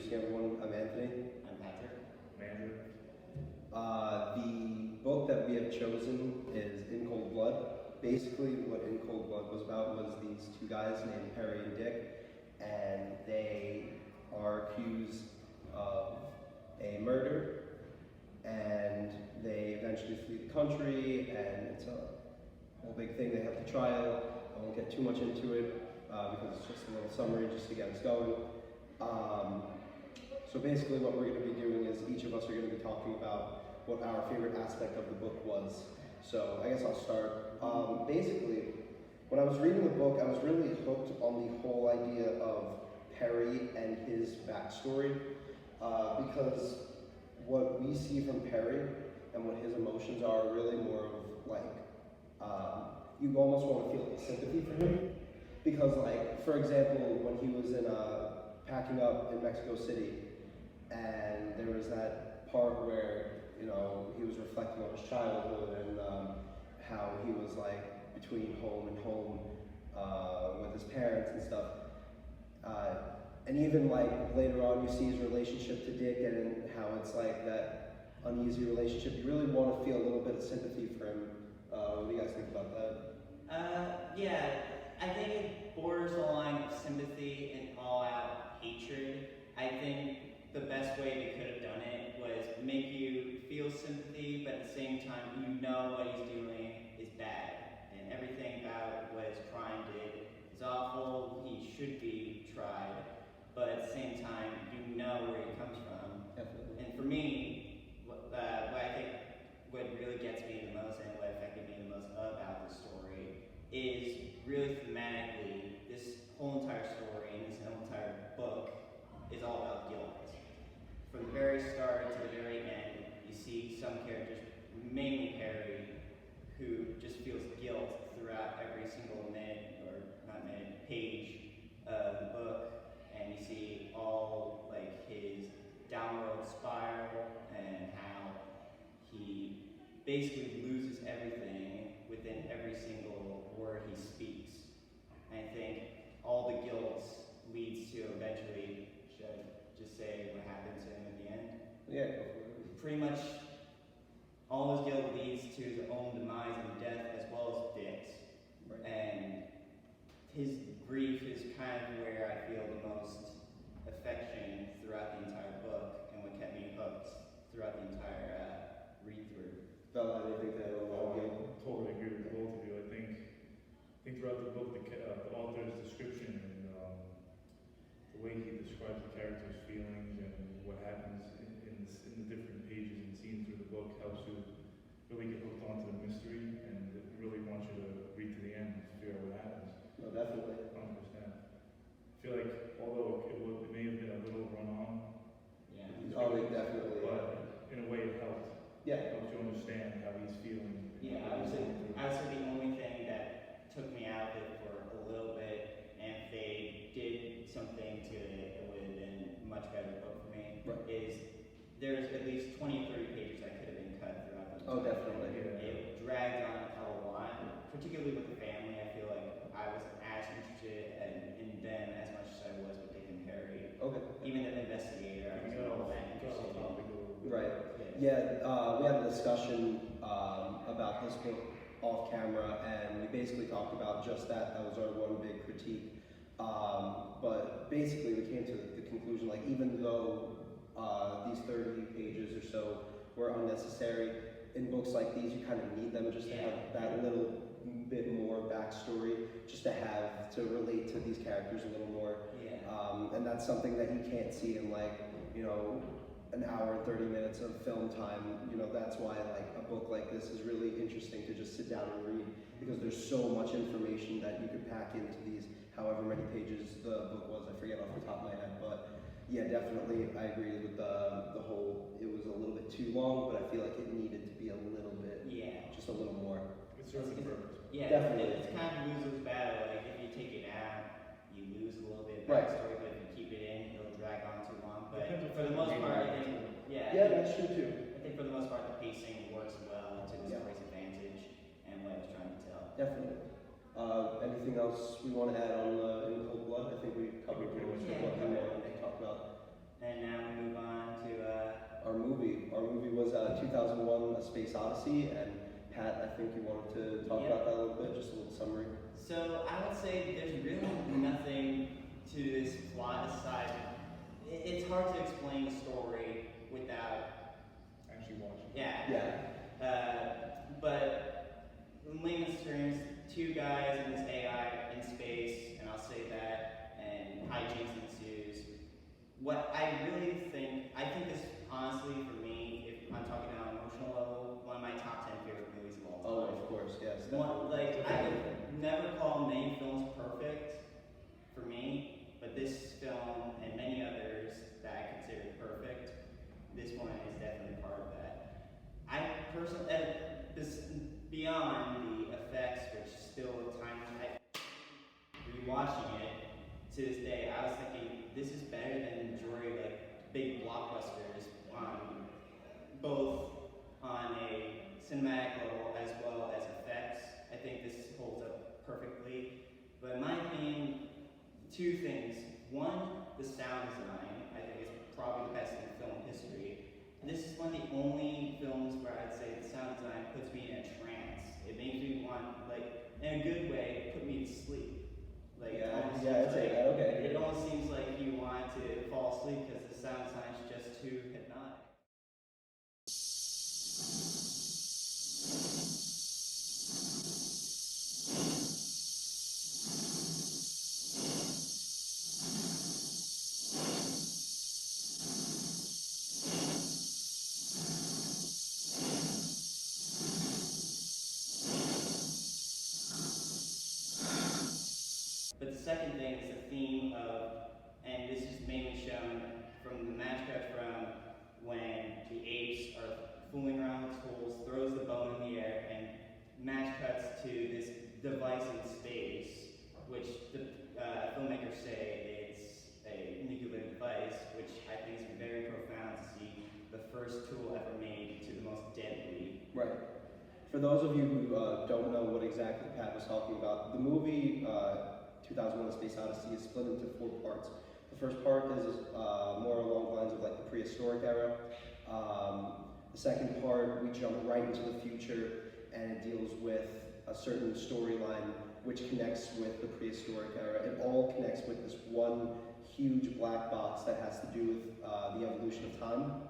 introducing everyone. I'm Anthony. I'm Patrick. Andrew. The book that we have chosen is In Cold Blood. Basically, what In Cold Blood was about was these two guys named Perry and Dick, and they are accused of a murder, and they eventually flee the country, and it's a whole big thing. They have the trial. I won't get too much into it because it's just a little summary just to get us going. So basically what we're going to be doing is each of us are going to be talking about what our favorite aspect of the book was. So I guess I'll start. Basically, when I was reading the book, I was really hooked on the whole idea of Perry and his backstory, because what we see from Perry and what his emotions are really more of like, you almost want to feel sympathy for him. Because like, for example, when he was in packing up in Mexico City, and there was that part where, you know, he was reflecting on his childhood and how he was like between home and home with his parents and stuff. And even like later on you see his relationship to Dick and how it's like that uneasy relationship. You really want to feel a little bit of sympathy for him. What do you guys think about that? Yeah, I think it borders the line of sympathy and all-out hatred. I think the best way they could have done it was make you feel sympathy, but at the same time, you know what he's doing is bad. And everything about what his crime did is awful. He should be tried. But at the same time, you know where he comes from. Definitely. And for me, what I think what really gets me the most and what affected me the most about the story is really thematically, this whole entire story and this whole entire book is all about guilt. From the very start to the very end, you see some characters, mainly Perry, who just feels guilt throughout every single minute, or not minute, page of the book, and you see all like his downward spiral and how he basically loses everything within every single word he speaks. And I think all the guilt leads to eventually, should I just say what happens to him at the end? Yeah, go for it. Pretty much all his guilt leads to his own demise and death as well as Dick's. Right. And his grief is kind of where I feel the most affection throughout the entire book and what kept me hooked throughout the entire read-through. Bella, anything to add on I that? totally agree with both of you. I think throughout the book, the author's description and the way he describes the character's feelings and what happens in the different pages and scenes through the book helps you really get hooked onto the mystery, and it really wants you to read to the end to figure out what happens. No, definitely. 100%. I feel like although it may have been a little run on, Yeah. Oh, definitely. but in a way it helped. Yeah. It helps you understand how he's feeling. Yeah, I would say the only thing that took me out of it for a little bit, and if they did something to it, it would have been a much better book for me, Right. is there's at least 20 or 30 pages that could have been cut throughout the Oh, entire definitely. book. It dragged on a lot, particularly with the family. I feel like I was as interested in them as much as I was with Dick and Perry. Okay. Even the investigator, I wasn't all that interested in. Right. Yeah. Yeah, we had a discussion about this book off camera, and we basically talked about just that. That was our one big critique. But basically, we came to the conclusion, like, even though these 30 pages or so were unnecessary, in books like these, you kind of need them just to have that little bit more backstory, just to have to relate to these characters a little more. Yeah. And that's something that you can't see in, like, you know, an hour and 30 minutes of film time. You know, that's why like a book like this is really interesting to just sit down and read, because there's so much information that you could pack into these however many pages the book was. I forget off the top of my head, but yeah, definitely I agree with the whole, it was a little bit too long, but I feel like it needed to be a little bit, just a little more. It serves a purpose. Yeah, Definitely. it's kind of lose-lose battle. Like if you take it out, you lose a little bit of Right. backstory, but if you keep it in, it'll drag on too long. But Depends for the on most the part, I reader. think, Yeah, that's true too. I think for the most part, the pacing works well to the Yeah. story's advantage and what I was trying to tell. Definitely. Anything else we want to add on In Cold Blood? I think we covered pretty much Yeah, what we covered wanted to everything. talk about. And now we move on to Our movie was 2001: A Space Odyssey, and Pat, I think you wanted to talk Yeah. about that a little bit, just a little summary. So I would say there's really nothing to this plot aside. It's hard to explain the story without, Actually watching. yeah. But in layman's terms, two guys and this AI in space, and I'll say that, and hijinks ensues. What I really think, I think this honestly for me, if I'm talking on an emotional level, one of my top 10 favorite movies of all Oh, time. of course, yes. One, like, I definitely. would never call many films perfect for me, but this film and many others that I consider perfect, this one is definitely part of that. I personally, this beyond the effects, which still at times rewatching it to this day, I was thinking this is better than the majority of like big blockbusters on both on a cinematic level as well as effects. I think this holds up perfectly. But in my opinion, two things. One, the sound design, I think is probably the best in film history. And this is one of the only films where I'd say the sound design puts me in a trance. It makes me want, like, in a good way, put me to sleep. Like, it almost I'd seems say like, that, okay. it almost seems like you want to fall asleep because the sound design is just too hypnotic. But the second thing is the theme of, and this is mainly shown from the match cut from when the apes are fooling around with tools, throws the bone in the air, and match cuts to this device in space, which the filmmakers say it's a nuclear device, which I think is very profound to see the first tool ever made to the most deadly. Right. For those of you who don't know what exactly Pat was talking about, the movie 2001: A Space Odyssey is split into 4 parts. The first part is more along the lines of like the prehistoric era. The second part, we jump right into the future, and it deals with a certain storyline which connects with the prehistoric era. It all connects with this one huge black box that has to do with the evolution of time.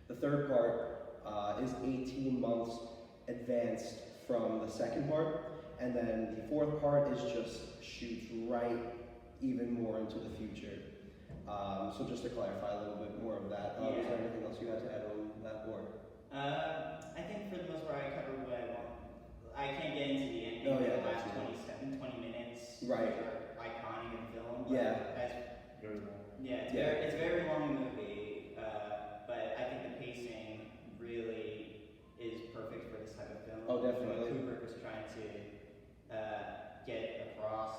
The third part is 18 months advanced from the second part, and then the fourth part is just shoots right even more into the future. So just to clarify a little bit more of that, is there anything else you had to add on that board? I think for the most part I covered what I want. I can't get into the ending Oh, for yeah, the last that's 20 minutes, Right. which are iconic in film. Yeah. Very long. It's a very long movie, but I think the pacing really is perfect for this type of film. Oh, definitely. What Kubrick was trying to get across,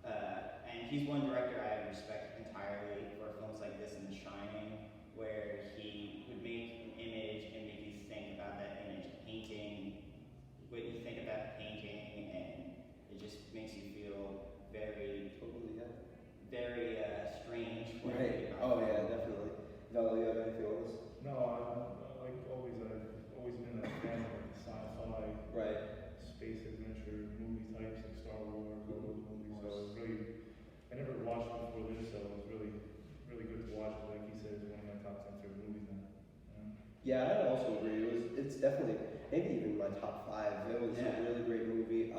and he's one director I respect entirely for films like this and The Shining, where he would make an image and make you think about that image, painting, what you think about the painting, and it just makes you feel very, Totally, yeah. very strange. when you Right. think about Oh it. yeah, definitely. Val, you have anything on this? No, like always, I've always been a fan of like sci-fi, Right. space adventure movie types like Star Wars, all those movies. So it's really, I never watched it before this, so it was really, really good to watch. Like he said, it's one of my top 10 favorite movies now. Yeah, I also agree. It's definitely maybe even my top 5. It was Yeah. a really great movie.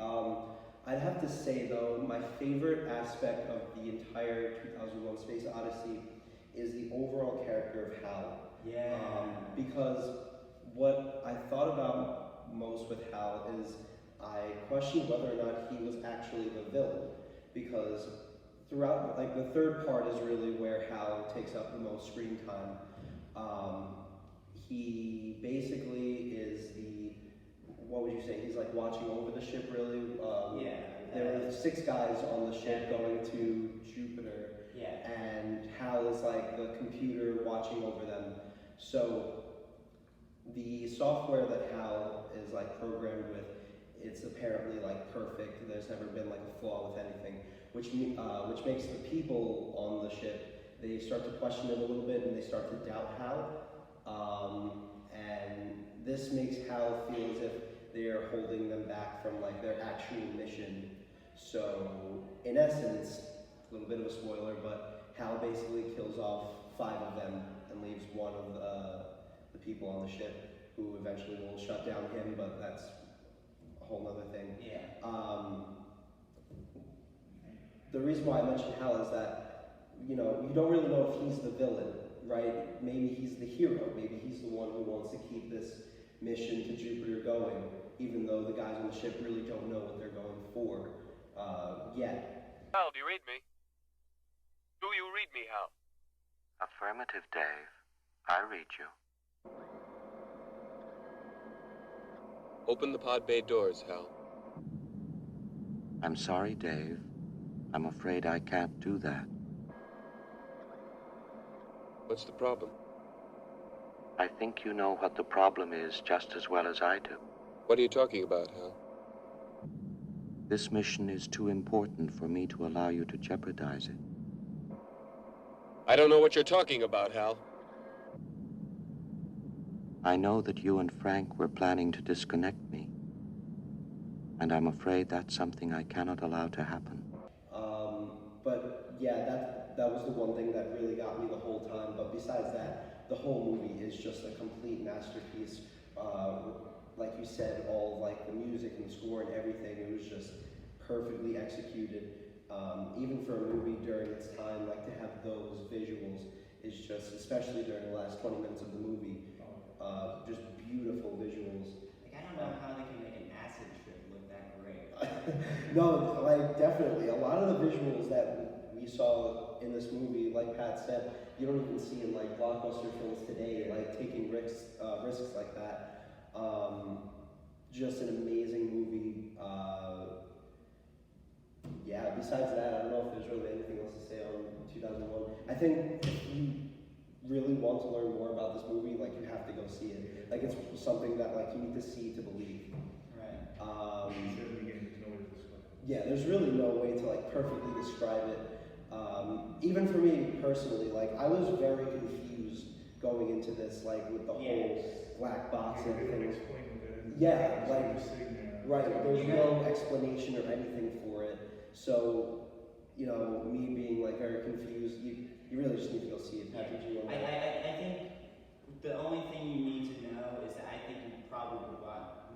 I'd have to say though, my favorite aspect of the entire 2001: Space Odyssey is the overall character of Hal. Yeah. Because what I thought about most with Hal is I questioned whether or not he was actually the villain, because throughout, like the third part is really where Hal takes up the most screen time. He basically is what would you say? He's like watching over the ship, really. There were 6 guys on the ship going to Jupiter, Yeah. and Hal is like the computer watching over them. So the software that Hal is like programmed with, it's apparently like perfect. There's never been like a flaw with anything, which makes the people on the ship they start to question him a little bit and they start to doubt Hal. And this makes Hal feel as if they're holding them back from like their actual mission. So in essence, a little bit of a spoiler, but Hal basically kills off 5 of them and leaves one of the people on the ship, who eventually will shut down him, but that's a whole nother thing. Yeah. The reason why I mentioned Hal is that, you don't really know if he's the villain, right? Maybe he's the hero. Maybe he's the one who wants to keep this mission to Jupiter going, even though the guys on the ship really don't know what they're going for yet. Hal, do you read me? Do you read me, Hal? Affirmative, Dave. I read you. Open the pod bay doors, Hal. I'm sorry, Dave. I'm afraid I can't do that. What's the problem? I think you know what the problem is just as well as I do. What are you talking about, Hal? This mission is too important for me to allow you to jeopardize it. I don't know what you're talking about, Hal. I know that you and Frank were planning to disconnect me, and I'm afraid that's something I cannot allow to happen. But yeah, that was the one thing that really got me the whole time. But besides that, the whole movie is just a complete masterpiece. Like you said, all like the music and the score and everything, it was just perfectly executed. Even for a movie during its time, like to have those visuals is just, especially during the last 20 minutes of the movie, just beautiful visuals. Like, I don't know how they can make an acid trip look that great. No, like definitely. A lot of the visuals that we saw in this movie, like Pat said, you don't even see in like blockbuster films today, like taking risks like that. Just an amazing movie. Yeah, besides that, I don't know if there's really anything else to say on 2001. I think if you really want to learn more about this movie, like you have to go see it. Like it's something that like you need to see to believe. Right. You said in the beginning, there's no way to describe it. Yeah, there's really no way to like perfectly describe it. Even for me personally, like I was very confused going into this, like with the whole black box and everything. Yeah, like right. There's no explanation or anything for it. So, me being like very confused, you really just need to go see it. Pat, did you want to? I think the only thing you need to know is that I think you probably would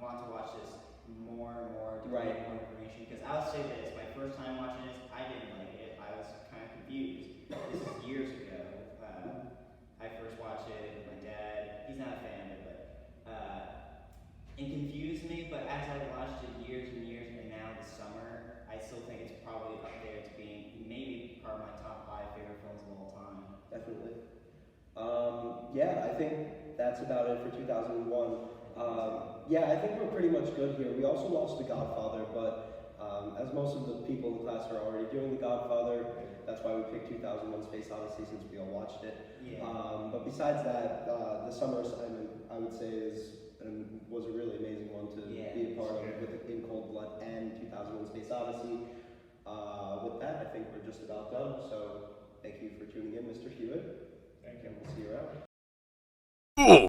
want to watch this more and more to Right. get more information. Because I'll say this, my first time watching this, I didn't like it. I was kind of confused. This is years ago. I first watched it with my dad. He's not a fan of it, but it confused me. But as I watched it years and years, and now this summer, I still think it's probably up there to being maybe part of my top 5 favorite films of all time. Definitely. Yeah, I think that's about it for 2001. Yeah, I think we're pretty much good here. We also watched The Godfather, but as most of the people in the class are already doing The Godfather, that's why we picked 2001 Space Odyssey, since we all watched it. Yeah. But besides that, the summer assignment, I would say, was a really amazing one to be a part of, with In Cold Blood and 2001 Space Odyssey. With that, I think we're just about done. So thank you for tuning in, Mr. Hewitt. Thank you. And we'll see you around.